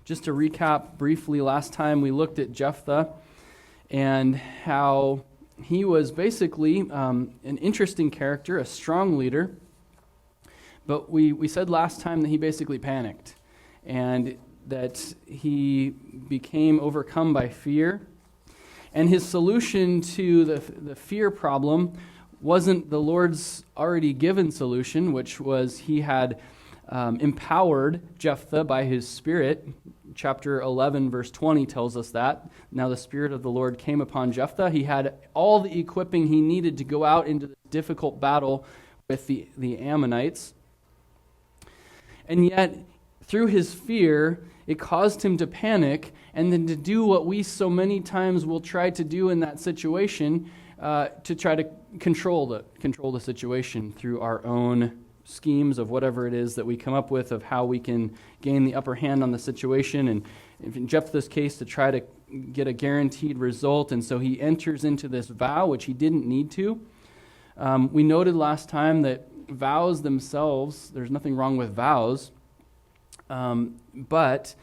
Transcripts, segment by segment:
Just to recap briefly, last time we looked at Jephthah and how he was basically an interesting character, a strong leader. But we said last time that he basically panicked and that he became overcome by fear. And his solution to the fear problem wasn't the Lord's already given solution, which was he had empowered Jephthah by his Spirit. Chapter 11, verse 20 tells us that. Now the Spirit of the Lord came upon Jephthah. He had all the equipping he needed to go out into this difficult battle with the Ammonites. And yet, through his fear, it caused him to panic and then to do what we so many times will try to do in that situation, to try to control the situation through our own schemes of whatever it is that we come up with of how we can gain the upper hand on the situation, and in Jephthah's case to try to get a guaranteed result. And so he enters into this vow which he didn't need to. We noted last time that vows themselves, there's nothing wrong with vows, but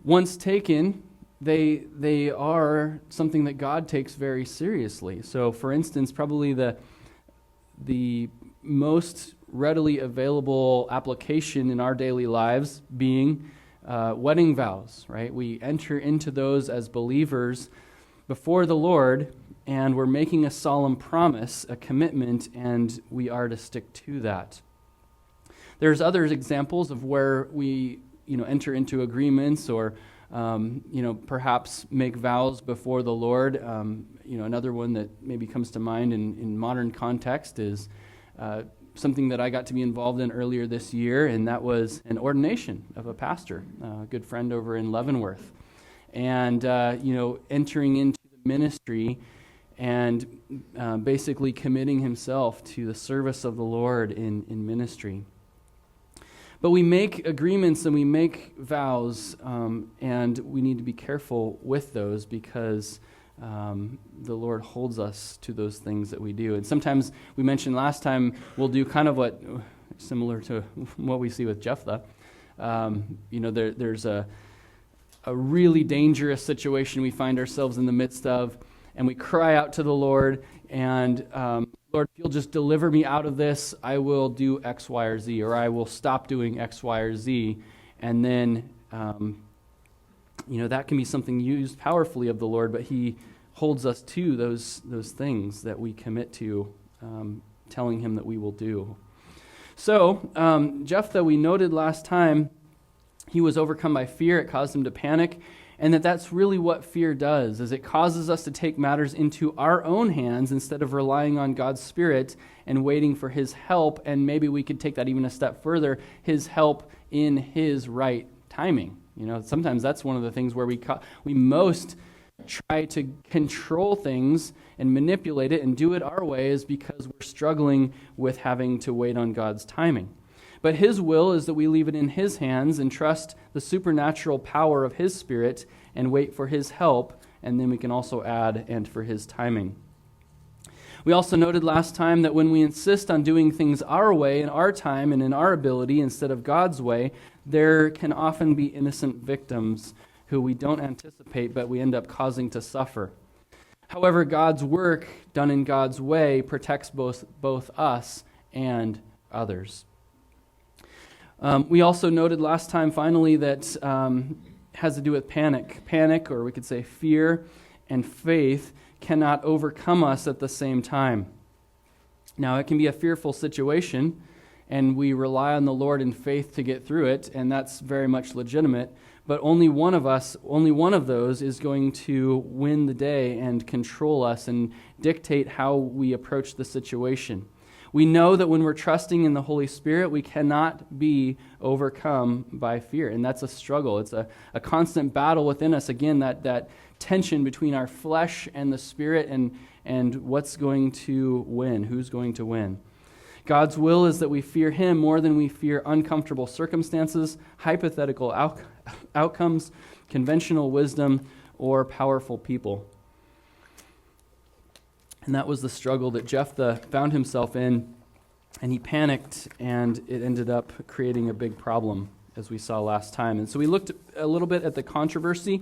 once taken, they are something that God takes very seriously. So for instance, probably the most readily available application in our daily lives being wedding vows, right? We enter into those as believers before the Lord, and we're making a solemn promise, a commitment, and we are to stick to that. There's other examples of where we, enter into agreements or, perhaps make vows before the Lord. Another one that maybe comes to mind in modern context is something that I got to be involved in earlier this year, and that was an ordination of a pastor, a good friend over in Leavenworth. And, entering into the ministry and basically committing himself to the service of the Lord in ministry. But we make agreements and we make vows, and we need to be careful with those because the Lord holds us to those things that we do. And sometimes, we mentioned last time, we'll do kind of similar to what we see with Jephthah. There's a really dangerous situation we find ourselves in the midst of, and we cry out to the Lord, and Lord, if you'll just deliver me out of this, I will do X, Y, or Z, or I will stop doing X, Y, or Z. And then, that can be something used powerfully of the Lord, but he holds us to those things that we commit to, telling him that we will do. So, Jephthah, we noted last time, he was overcome by fear. It caused him to panic. And that's really what fear does, is it causes us to take matters into our own hands instead of relying on God's Spirit and waiting for his help. And maybe we could take that even a step further, his help in his right timing. Sometimes that's one of the things where we most try to control things and manipulate it and do it our way is because we're struggling with having to wait on God's timing. But his will is that we leave it in his hands and trust the supernatural power of his Spirit and wait for his help, and then we can also add, and for his timing. We also noted last time that when we insist on doing things our way, in our time, and in our ability instead of God's way, there can often be innocent victims who we don't anticipate, but we end up causing to suffer. However, God's work done in God's way protects both us and others. We also noted last time, finally, that has to do with panic. Panic, or we could say fear, and faith cannot overcome us at the same time. Now, it can be a fearful situation, and we rely on the Lord in faith to get through it, and that's very much legitimate. But only one of those is going to win the day and control us and dictate how we approach the situation. We know that when we're trusting in the Holy Spirit, we cannot be overcome by fear. And that's a struggle. It's a constant battle within us. Again, that tension between our flesh and the Spirit and what's going to win, who's going to win. God's will is that we fear him more than we fear uncomfortable circumstances, hypothetical outcomes, conventional wisdom, or powerful people. And that was the struggle that Jephthah found himself in, and he panicked, and it ended up creating a big problem as we saw last time. And so we looked a little bit at the controversy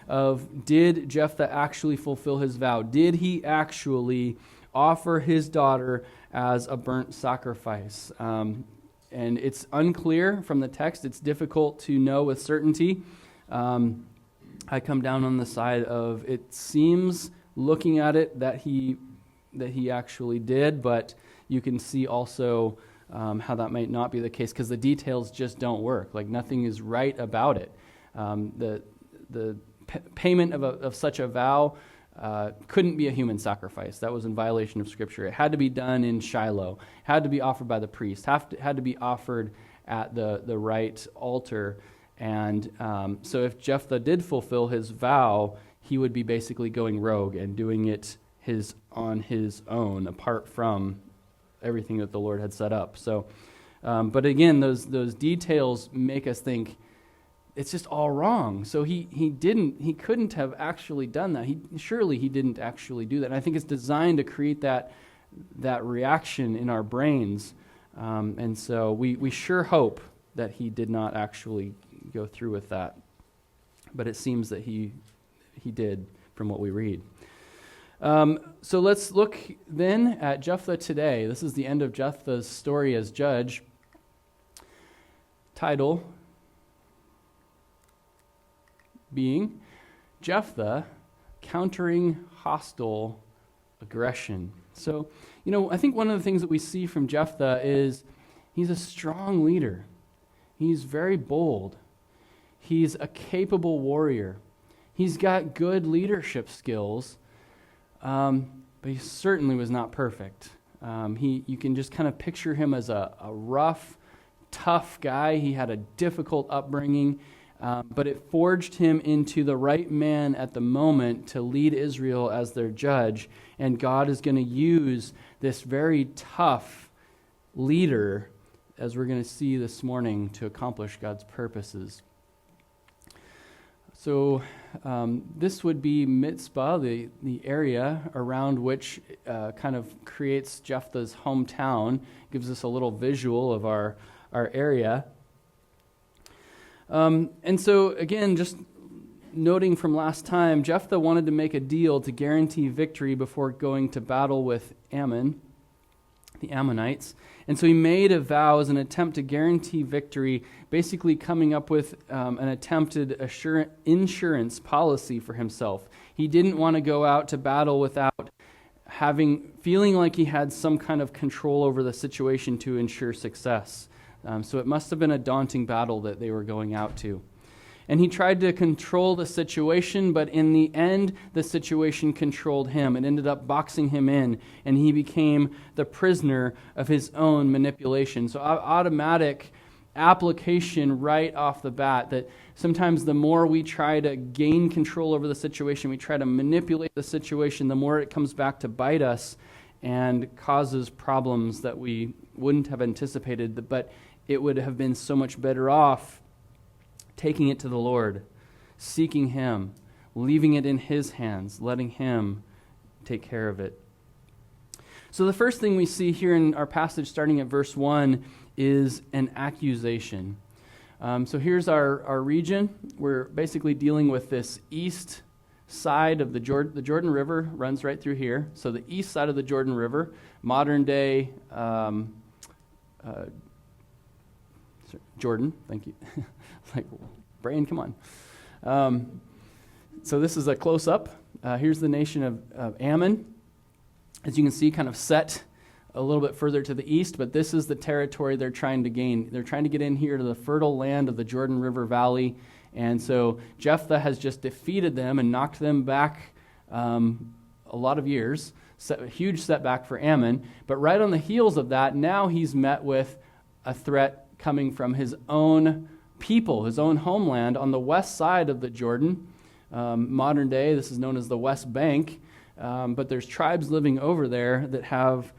of, did Jephthah actually fulfill his vow? Did he actually offer his daughter as a burnt sacrifice? And it's unclear from the text. It's difficult to know with certainty. I come down on the side of, it seems, looking at it, that he actually did, but you can see also how that might not be the case, because the details just don't work. Like, nothing is right about it. The payment of such a vow couldn't be a human sacrifice. That was in violation of Scripture. It had to be done in Shiloh, had to be offered by the priest, had to be offered at the right altar. And so if Jephthah did fulfill his vow, he would be basically going rogue and doing it on his own, apart from everything that the Lord had set up. So, but again, those details make us think it's just all wrong. So he couldn't have actually done that. Surely he didn't actually do that. And I think it's designed to create that reaction in our brains. And so we sure hope that he did not actually go through with that. But it seems that he did, from what we read. So let's look then at Jephthah today. This is the end of Jephthah's story as judge. Title being Jephthah countering hostile aggression. So, I think one of the things that we see from Jephthah is he's a strong leader. He's very bold. He's a capable warrior. He's got good leadership skills, but he certainly was not perfect. You can just kind of picture him as a rough, tough guy. He had a difficult upbringing, but it forged him into the right man at the moment to lead Israel as their judge. And God is going to use this very tough leader, as we're going to see this morning, to accomplish God's purposes. So this would be Mitzpah, the area around which kind of creates Jephthah's hometown, gives us a little visual of our area. And so again, just noting from last time, Jephthah wanted to make a deal to guarantee victory before going to battle with Ammon, the Ammonites. And so he made a vow as an attempt to guarantee victory, basically coming up with an attempted insurance policy for himself. He didn't want to go out to battle without feeling like he had some kind of control over the situation to ensure success. So it must have been a daunting battle that they were going out to. And he tried to control the situation, but in the end, the situation controlled him. It ended up boxing him in, and he became the prisoner of his own manipulation. So automatic application right off the bat, that sometimes the more we try to gain control over the situation, we try to manipulate the situation, the more it comes back to bite us and causes problems that we wouldn't have anticipated, but it would have been so much better off taking it to the Lord, seeking Him, leaving it in His hands, letting Him take care of it. So the first thing we see here in our passage, starting at verse 1, is an accusation. So here's our region. We're basically dealing with this east side of the Jordan River runs right through here. So the east side of the Jordan River, modern day Jordan, thank you. Like, brain, come on. So this is a close-up. Here's the nation of Ammon. As you can see, kind of set a little bit further to the east, but this is the territory they're trying to gain. They're trying to get in here to the fertile land of the Jordan River Valley. And so Jephthah has just defeated them and knocked them back a lot of years. A huge setback for Ammon. But right on the heels of that, now he's met with a threat coming from his own people, his own homeland on the west side of the Jordan. Modern day, this is known as the West Bank. But there's tribes living over there that have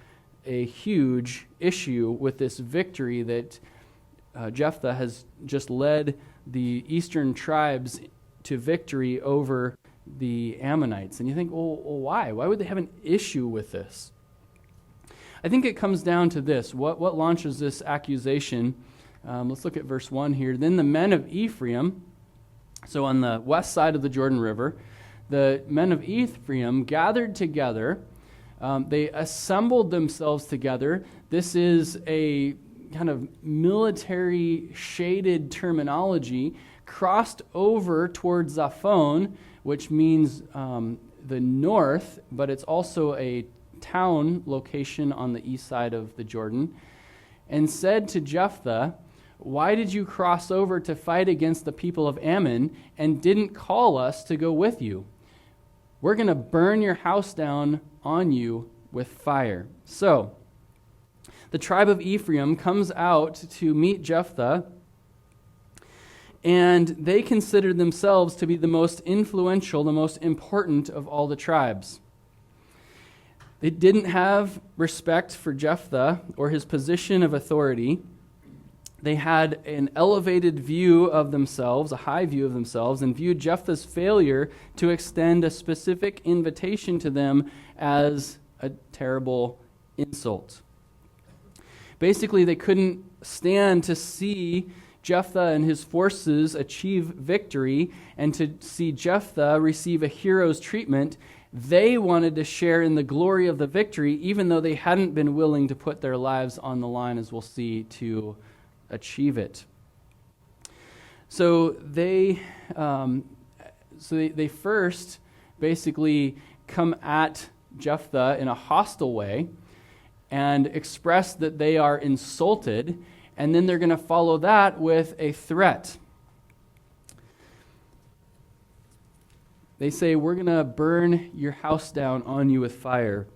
a huge issue with this victory that Jephthah has just led the eastern tribes to victory over the Ammonites. And you think, well, why? Why would they have an issue with this? I think it comes down to this. What launches this accusation Let's look at verse 1 here. Then the men of Ephraim, so on the west side of the Jordan River, the men of Ephraim gathered together. They assembled themselves together. This is a kind of military shaded terminology, crossed over towards Zaphon, which means the north, but it's also a town location on the east side of the Jordan, and said to Jephthah, "Why did you cross over to fight against the people of Ammon and didn't call us to go with you? We're going to burn your house down on you with fire." So, the tribe of Ephraim comes out to meet Jephthah, and they considered themselves to be the most influential, the most important of all the tribes. They didn't have respect for Jephthah or his position of authority. They had an elevated view of themselves, a high view of themselves, and viewed Jephthah's failure to extend a specific invitation to them as a terrible insult. Basically, they couldn't stand to see Jephthah and his forces achieve victory and to see Jephthah receive a hero's treatment. They wanted to share in the glory of the victory, even though they hadn't been willing to put their lives on the line, as we'll see, to achieve it. So they first basically come at Jephthah in a hostile way and express that they are insulted, and then they're going to follow that with a threat. They say, "We're going to burn your house down on you with fire."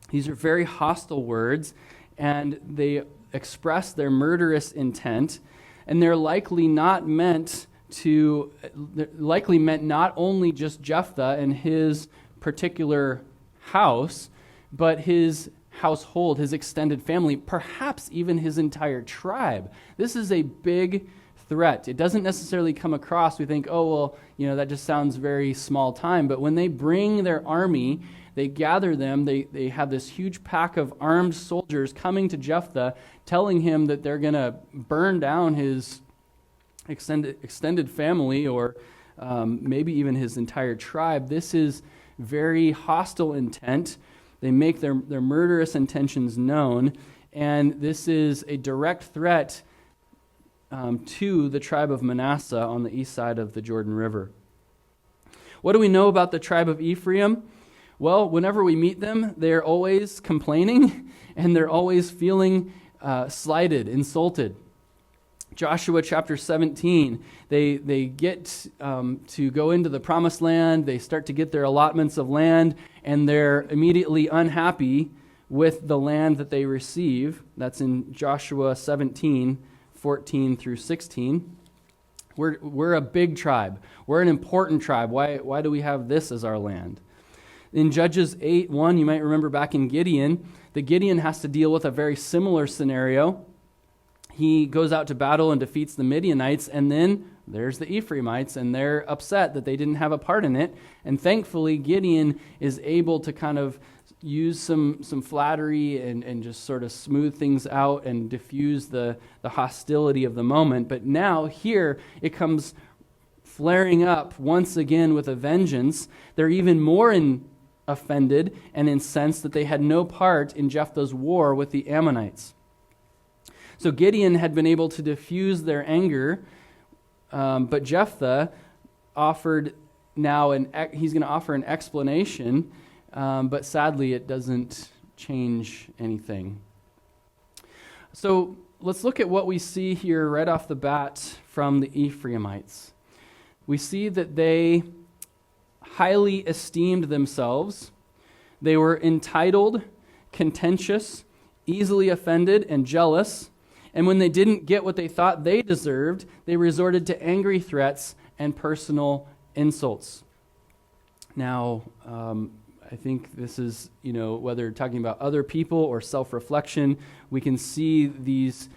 These are very hostile words, and they express their murderous intent, and they're likely meant not only just Jephthah and his particular house, but his household, his extended family, perhaps even his entire tribe. This is a big threat. It doesn't necessarily come across, we think, oh, well, that just sounds very small time. But when they bring their army, they gather them, they have this huge pack of armed soldiers coming to Jephthah, telling him that they're going to burn down his extended family, or maybe even his entire tribe. This is very hostile intent. They make their murderous intentions known, and this is a direct threat to the tribe of Manasseh on the east side of the Jordan River. What do we know about the tribe of Ephraim? Well, whenever we meet them, they're always complaining, and they're always feeling slighted, insulted. Joshua chapter 17, they get to go into the promised land. They start to get their allotments of land, and they're immediately unhappy with the land that they receive. That's in Joshua 17, 14 through 16. We're a big tribe. We're an important tribe. Why do we have this as our land? In Judges 8:1, you might remember back in Gideon, the Gideon has to deal with a very similar scenario. He goes out to battle and defeats the Midianites, and then there's the Ephraimites, and they're upset that they didn't have a part in it. And thankfully, Gideon is able to kind of use some flattery and just sort of smooth things out and diffuse the hostility of the moment. But now, here, it comes flaring up once again with a vengeance. They're even more offended and incensed that they had no part in Jephthah's war with the Ammonites. So Gideon had been able to diffuse their anger, but Jephthah offered he's going to offer an explanation, but sadly it doesn't change anything. So let's look at what we see here right off the bat from the Ephraimites. We see that they highly esteemed themselves. They were entitled, contentious, easily offended, and jealous. And when they didn't get what they thought they deserved, they resorted to angry threats and personal insults. Now, I think this is, whether talking about other people or self-reflection, we can see these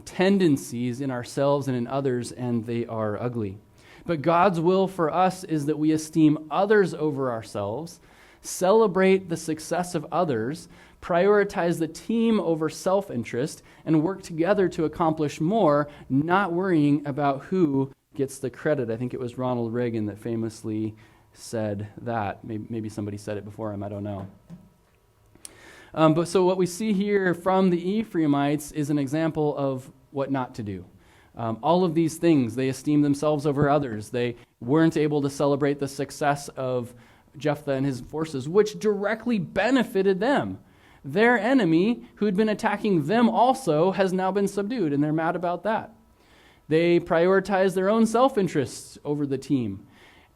tendencies in ourselves and in others, and they are ugly. But God's will for us is that we esteem others over ourselves, celebrate the success of others, prioritize the team over self-interest, and work together to accomplish more, not worrying about who gets the credit. I think it was Ronald Reagan that famously said that. Maybe somebody said it before him, I don't know. But so what we see here from the Ephraimites is an example of what not to do. All of these things, they esteem themselves over others. They weren't able to celebrate the success of Jephthah and his forces, which directly benefited them. Their enemy, who had been attacking them also, has now been subdued, and they're mad about that. They prioritized their own self-interests over the team,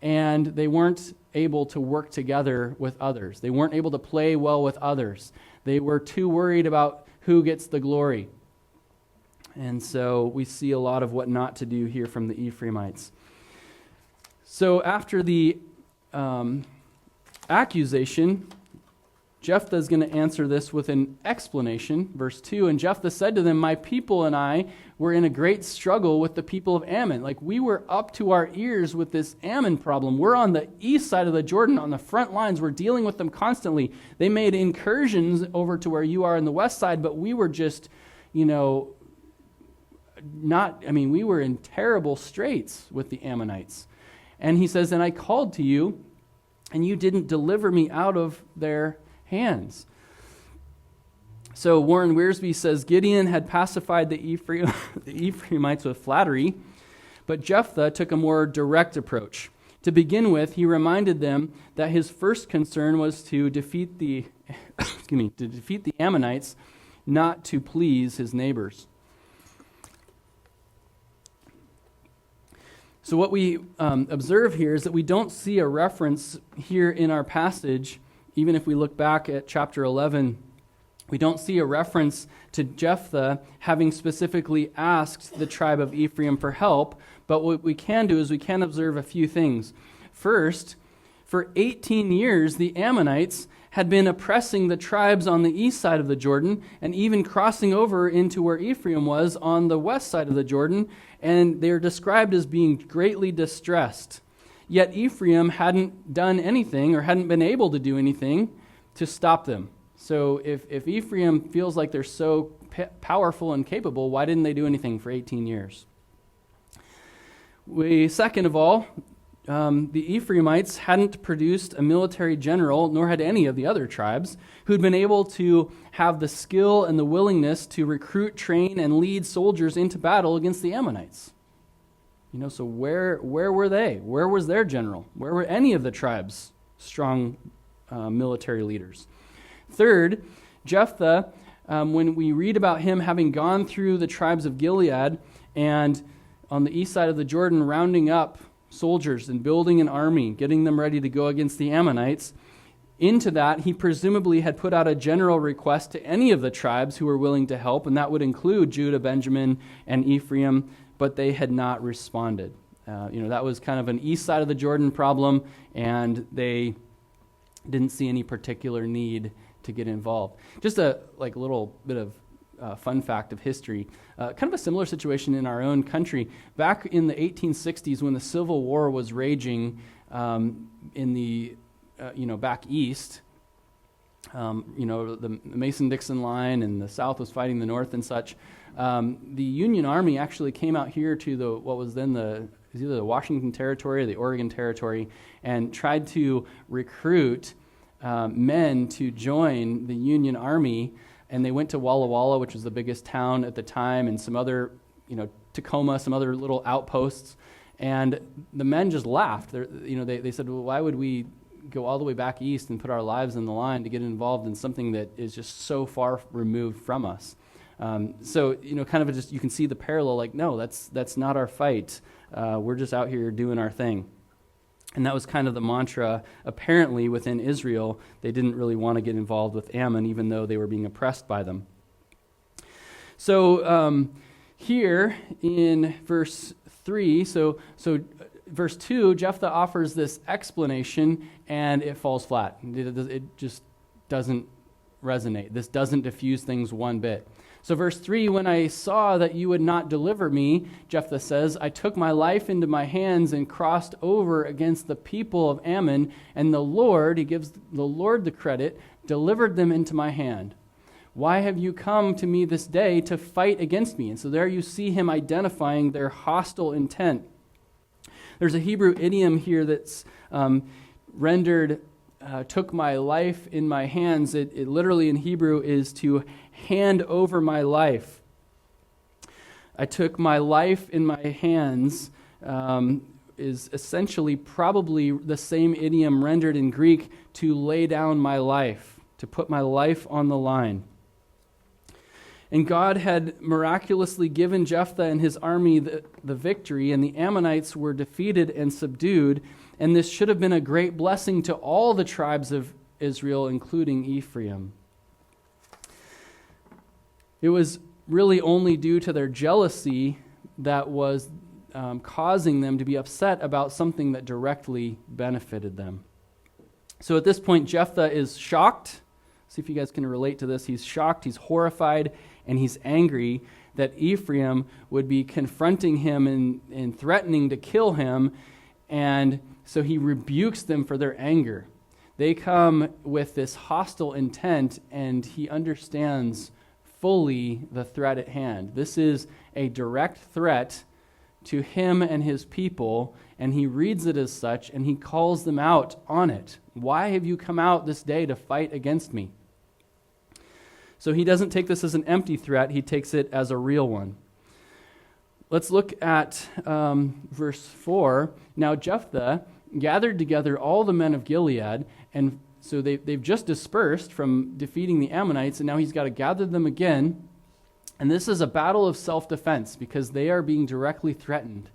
and they weren't able to work together with others. They weren't able to play well with others. They were too worried about who gets the glory. And so we see a lot of what not to do here from the Ephraimites. So after the accusation, Jephthah is going to answer this with an explanation. Verse 2, and Jephthah said to them, my people and I were in a great struggle with the people of Ammon. Like, we were up to our ears with this Ammon problem. We're on the east side of the Jordan, on the front lines. We're dealing with them constantly. They made incursions over to where you are in the west side, but we were just, we were in terrible straits with the Ammonites. And he says, and I called to you, and you didn't deliver me out of their hands. So Warren Wiersbe says, Gideon had pacified the Ephraimites with flattery, but Jephthah took a more direct approach. To begin with, he reminded them that his first concern was to defeat the Ammonites, not to please his neighbors. So what we observe here is that we don't see a reference here in our passage. Even if we look back at chapter 11, we don't see a reference to Jephthah having specifically asked the tribe of Ephraim for help, but what we can do is we can observe a few things. First, for 18 years, the Ammonites had been oppressing the tribes on the east side of the Jordan and even crossing over into where Ephraim was on the west side of the Jordan, and they're described as being greatly distressed. Yet Ephraim hadn't done anything or hadn't been able to do anything to stop them. So if Ephraim feels like they're so powerful and capable, why didn't they do anything for 18 years? Second of all, the Ephraimites hadn't produced a military general, nor had any of the other tribes, who'd been able to have the skill and the willingness to recruit, train, and lead soldiers into battle against the Ammonites. So where were they? Where was their general? Where were any of the tribes' strong military leaders? Third, Jephthah, when we read about him having gone through the tribes of Gilead and on the east side of the Jordan rounding up soldiers and building an army, getting them ready to go against the Ammonites, into that he presumably had put out a general request to any of the tribes who were willing to help, and that would include Judah, Benjamin, and Ephraim, but they had not responded. That was kind of an east side of the Jordan problem, and they didn't see any particular need to get involved. Just a little bit of fun fact of history. Kind of a similar situation in our own country. Back in the 1860s, when the Civil War was raging in the back east, the Mason-Dixon line, and the South was fighting the North and such. The Union Army actually came out here to what was then either the Washington Territory or the Oregon Territory, and tried to recruit men to join the Union Army. And they went to Walla Walla, which was the biggest town at the time, and some other, Tacoma, some other little outposts. And the men just laughed. They said, well, why would we go all the way back east and put our lives on the line to get involved in something that is just so far removed from us? Kind of just, you can see the parallel, no, that's not our fight. We're just out here doing our thing. And that was kind of the mantra, apparently, within Israel. They didn't really want to get involved with Ammon, even though they were being oppressed by them. So here in verse 3, so verse 2, Jephthah offers this explanation, and it falls flat. It just doesn't resonate. This doesn't diffuse things one bit. So verse 3, when I saw that you would not deliver me, Jephthah says, I took my life into my hands and crossed over against the people of Ammon, and the Lord, he gives the Lord the credit, delivered them into my hand. Why have you come to me this day to fight against me? And so there you see him identifying their hostile intent. There's a Hebrew idiom here that's rendered, took my life in my hands. It literally in Hebrew is to hand over my life. I took my life in my hands is essentially probably the same idiom rendered in Greek to lay down my life, to put my life on the line. And God had miraculously given Jephthah and his army the victory, and the Ammonites were defeated and subdued, and this should have been a great blessing to all the tribes of Israel, including Ephraim. It was really only due to their jealousy that was causing them to be upset about something that directly benefited them. So at this point, Jephthah is shocked. See if you guys can relate to this. He's shocked, he's horrified, and he's angry that Ephraim would be confronting him and threatening to kill him, and so he rebukes them for their anger. They come with this hostile intent, and he understands fully the threat at hand. This is a direct threat to him and his people, and he reads it as such, and he calls them out on it. Why have you come out this day to fight against me? So he doesn't take this as an empty threat, he takes it as a real one. Let's look at verse 4. Now Jephthah gathered together all the men of Gilead, and so they've just dispersed from defeating the Ammonites, and now he's got to gather them again. And this is a battle of self-defense because they are being directly threatened.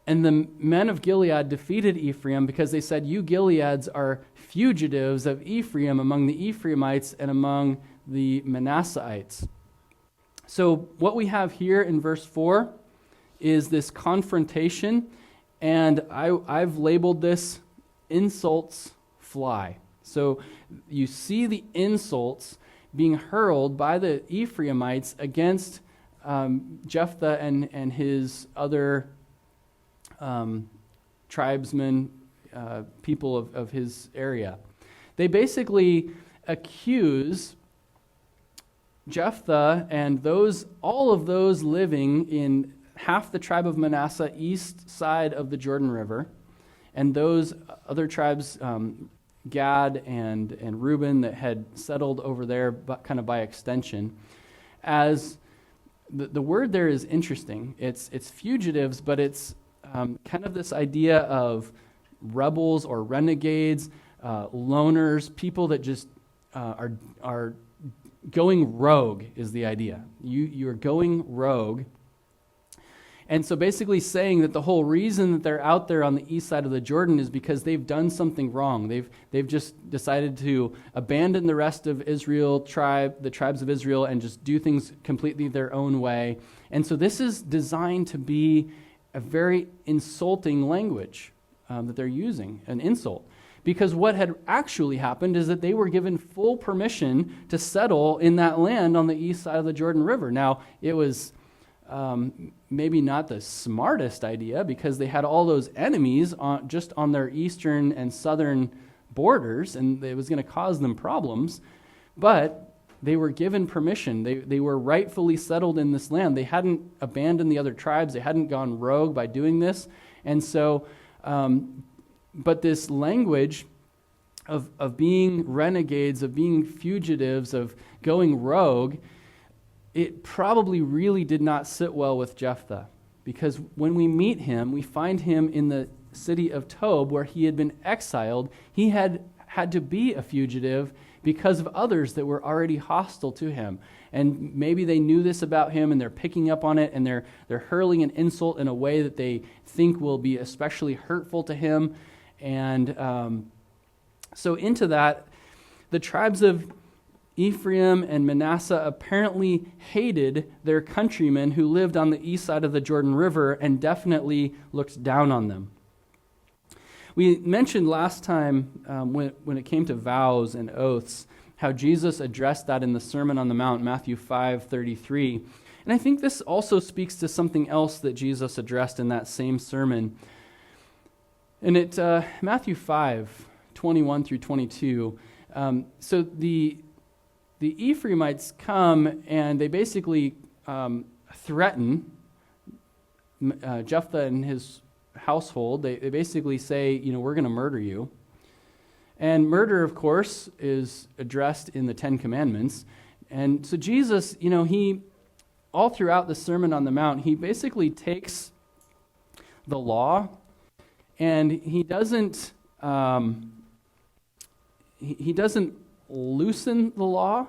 And the men of Gilead defeated Ephraim because they said, you Gileads are fugitives of Ephraim among the Ephraimites and among the Manasseites. So what we have here in verse 4 is this confrontation, and I've labeled this insults fly. So you see the insults being hurled by the Ephraimites against Jephthah and his other tribesmen, people of his area. They basically accuse Jephthah and all of those living in half the tribe of Manasseh, east side of the Jordan River, and those other tribes, Gad and Reuben, that had settled over there, but kind of by extension. As the word there is interesting. It's fugitives, but it's kind of this idea of rebels or renegades, loners, people that just are going rogue is the idea. You're going rogue. And so basically saying that the whole reason that they're out there on the east side of the Jordan is because they've done something wrong. They've just decided to abandon the rest of Israel, the tribes of Israel, and just do things completely their own way. And so this is designed to be a very insulting language that they're using, an insult. Because what had actually happened is that they were given full permission to settle in that land on the east side of the Jordan River. Now, it was maybe not the smartest idea because they had all those enemies just on their eastern and southern borders, and it was going to cause them problems. But they were given permission. They were rightfully settled in this land. They hadn't abandoned the other tribes. They hadn't gone rogue by doing this. And so, but this language of being renegades, of being fugitives, of going rogue, it probably really did not sit well with Jephthah, because when we meet him, we find him in the city of Tob, where he had been exiled. He had to be a fugitive because of others that were already hostile to him. And maybe they knew this about him, and they're picking up on it, and they're hurling an insult in a way that they think will be especially hurtful to him. And so into that, the tribes of Ephraim and Manasseh apparently hated their countrymen who lived on the east side of the Jordan River and definitely looked down on them. We mentioned last time when it came to vows and oaths, how Jesus addressed that in the Sermon on the Mount, Matthew 5:33. And I think this also speaks to something else that Jesus addressed in that same sermon. And Matthew 5:21 through 22, So the Ephraimites come and they basically threaten Jephthah and his household. They basically say, we're going to murder you. And murder, of course, is addressed in the Ten Commandments. And so Jesus, he, all throughout the Sermon on the Mount, he basically takes the law and he doesn't loosen the law.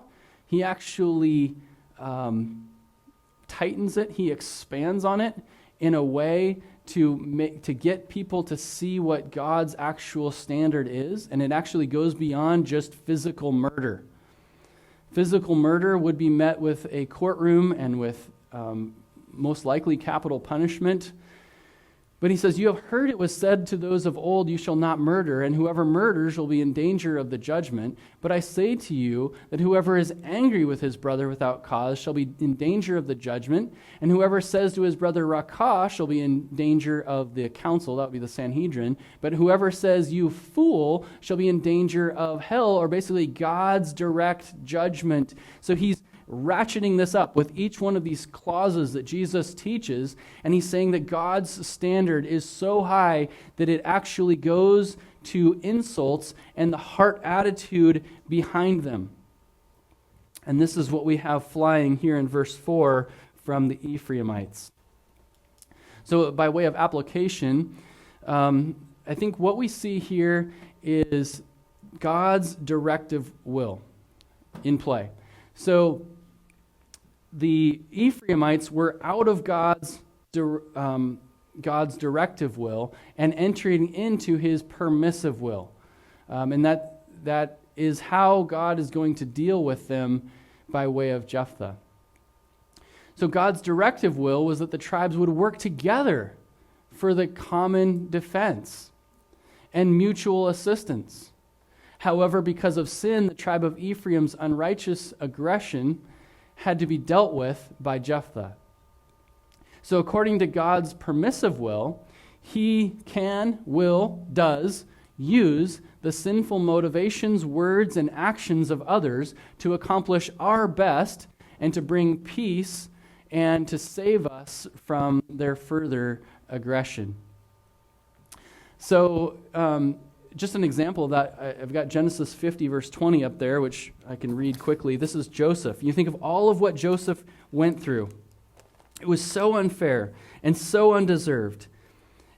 He actually tightens it. He expands on it in a way to get people to see what God's actual standard is, and it actually goes beyond just physical murder. Physical murder would be met with a courtroom and with most likely capital punishment. But he says, you have heard it was said to those of old, you shall not murder, and whoever murders will be in danger of the judgment. But I say to you that whoever is angry with his brother without cause shall be in danger of the judgment, and whoever says to his brother Rakah shall be in danger of the council, that would be the Sanhedrin. But whoever says you fool shall be in danger of hell, or basically God's direct judgment. So he's ratcheting this up with each one of these clauses that Jesus teaches, and he's saying that God's standard is so high that it actually goes to insults and the heart attitude behind them. And this is what we have flying here in verse 4 from the Ephraimites. So by way of application, I think what we see here is God's directive will in play. So the Ephraimites were out of God's directive will and entering into his permissive will. And that is how God is going to deal with them by way of Jephthah. So God's directive will was that the tribes would work together for the common defense and mutual assistance. However, because of sin, the tribe of Ephraim's unrighteous aggression had to be dealt with by Jephthah. So according to God's permissive will, he does use the sinful motivations, words, and actions of others to accomplish our best and to bring peace and to save us from their further aggression. So just an example of that, I've got Genesis 50, verse 20 up there, which I can read quickly. This is Joseph. You think of all of what Joseph went through. It was so unfair and so undeserved.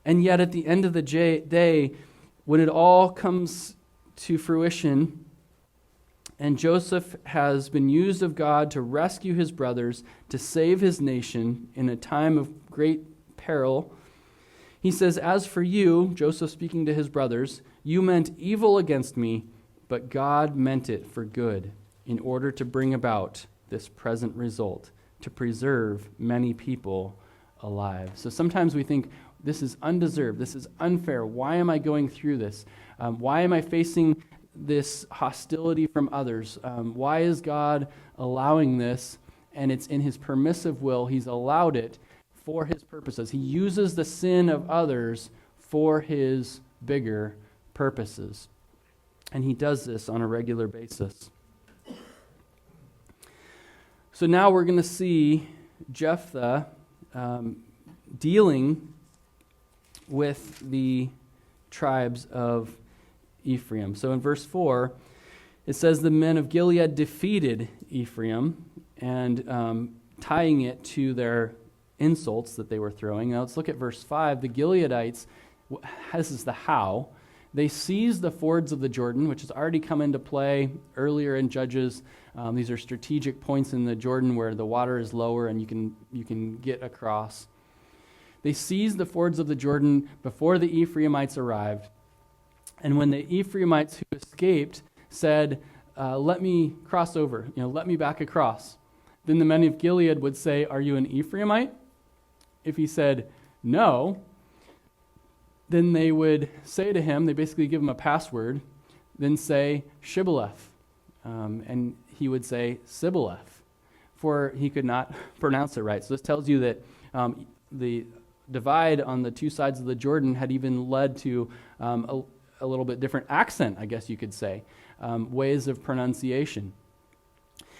And yet at the end of the day, when it all comes to fruition, and Joseph has been used of God to rescue his brothers, to save his nation in a time of great peril, he says, as for you, Joseph speaking to his brothers, you meant evil against me, but God meant it for good in order to bring about this present result, to preserve many people alive. So sometimes we think, this is undeserved, this is unfair, why am I going through this? Why am I facing this hostility from others? Why is God allowing this? And it's in his permissive will, he's allowed it for his purposes. He uses the sin of others for his bigger purposes. And he does this on a regular basis. So now we're going to see Jephthah dealing with the tribes of Ephraim. So in verse 4, it says the men of Gilead defeated Ephraim and tying it to their insults that they were throwing. Now let's look at verse 5. The Gileadites, this is the how, they seized the fords of the Jordan, which has already come into play earlier in Judges. These are strategic points in the Jordan where the water is lower and you can get across. They seized the fords of the Jordan before the Ephraimites arrived. And when the Ephraimites who escaped said, let me cross over, let me back across, then the men of Gilead would say, are you an Ephraimite? If he said, no, then they would say to him, they basically give him a password, then say, Shibboleth. And he would say, Sibboleth, for he could not pronounce it right. So this tells you that the divide on the two sides of the Jordan had even led to a little bit different accent, I guess you could say. ways of pronunciation.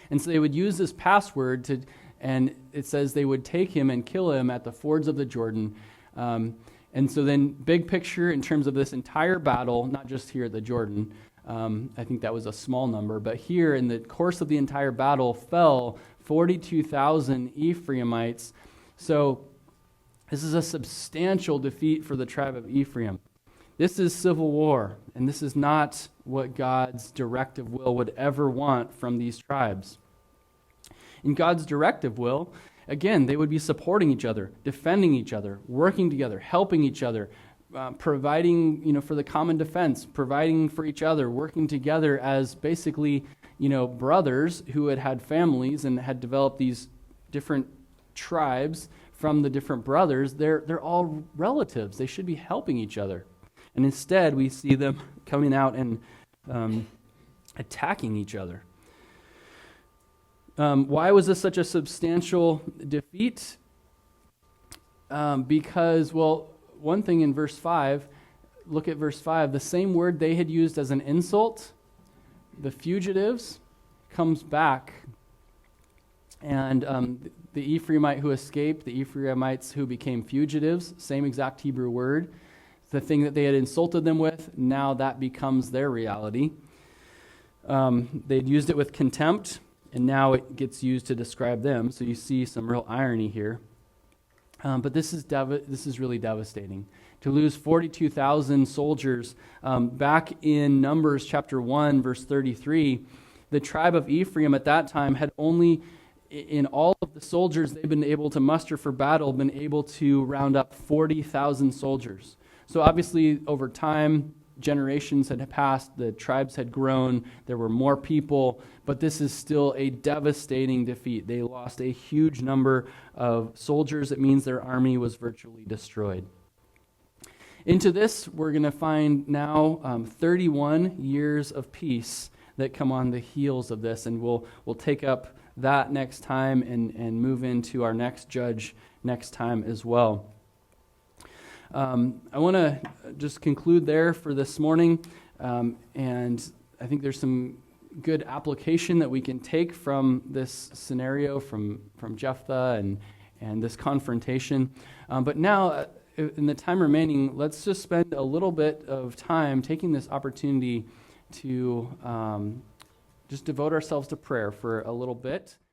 And so they would use this password and it says they would take him and kill him at the fords of the Jordan. And so then big picture in terms of this entire battle, not just here at the Jordan, I think that was a small number, but here in the course of the entire battle fell 42,000 Ephraimites. So this is a substantial defeat for the tribe of Ephraim. This is civil war, and this is not what God's directive will would ever want from these tribes. In God's directive will, again, they would be supporting each other, defending each other, working together, helping each other, providing, for the common defense, providing for each other, working together as basically, brothers who had had families and had developed these different tribes from the different brothers. They're all relatives. They should be helping each other. And instead, we see them coming out and attacking each other. Why was this such a substantial defeat? Because, one thing in verse 5, look at verse 5, the same word they had used as an insult, the fugitives, comes back. And the Ephraimite who escaped, the Ephraimites who became fugitives, same exact Hebrew word. The thing that they had insulted them with, now that becomes their reality. They'd used it with contempt, and now it gets used to describe them. So you see some real irony here. But this is really devastating. To lose 42,000 soldiers, back in Numbers chapter 1, verse 33, the tribe of Ephraim at that time had only, in all of the soldiers they've been able to muster for battle, been able to round up 40,000 soldiers. So obviously, over time, generations had passed, the tribes had grown, there were more people, but this is still a devastating defeat. They lost a huge number of soldiers. It means their army was virtually destroyed. Into this, we're going to find now 31 years of peace that come on the heels of this, and we'll take up that next time and move into our next judge next time as well. I want to just conclude there for this morning, and I think there's some good application that we can take from this scenario, from Jephthah and this confrontation. But now, in the time remaining, let's just spend a little bit of time taking this opportunity to just devote ourselves to prayer for a little bit.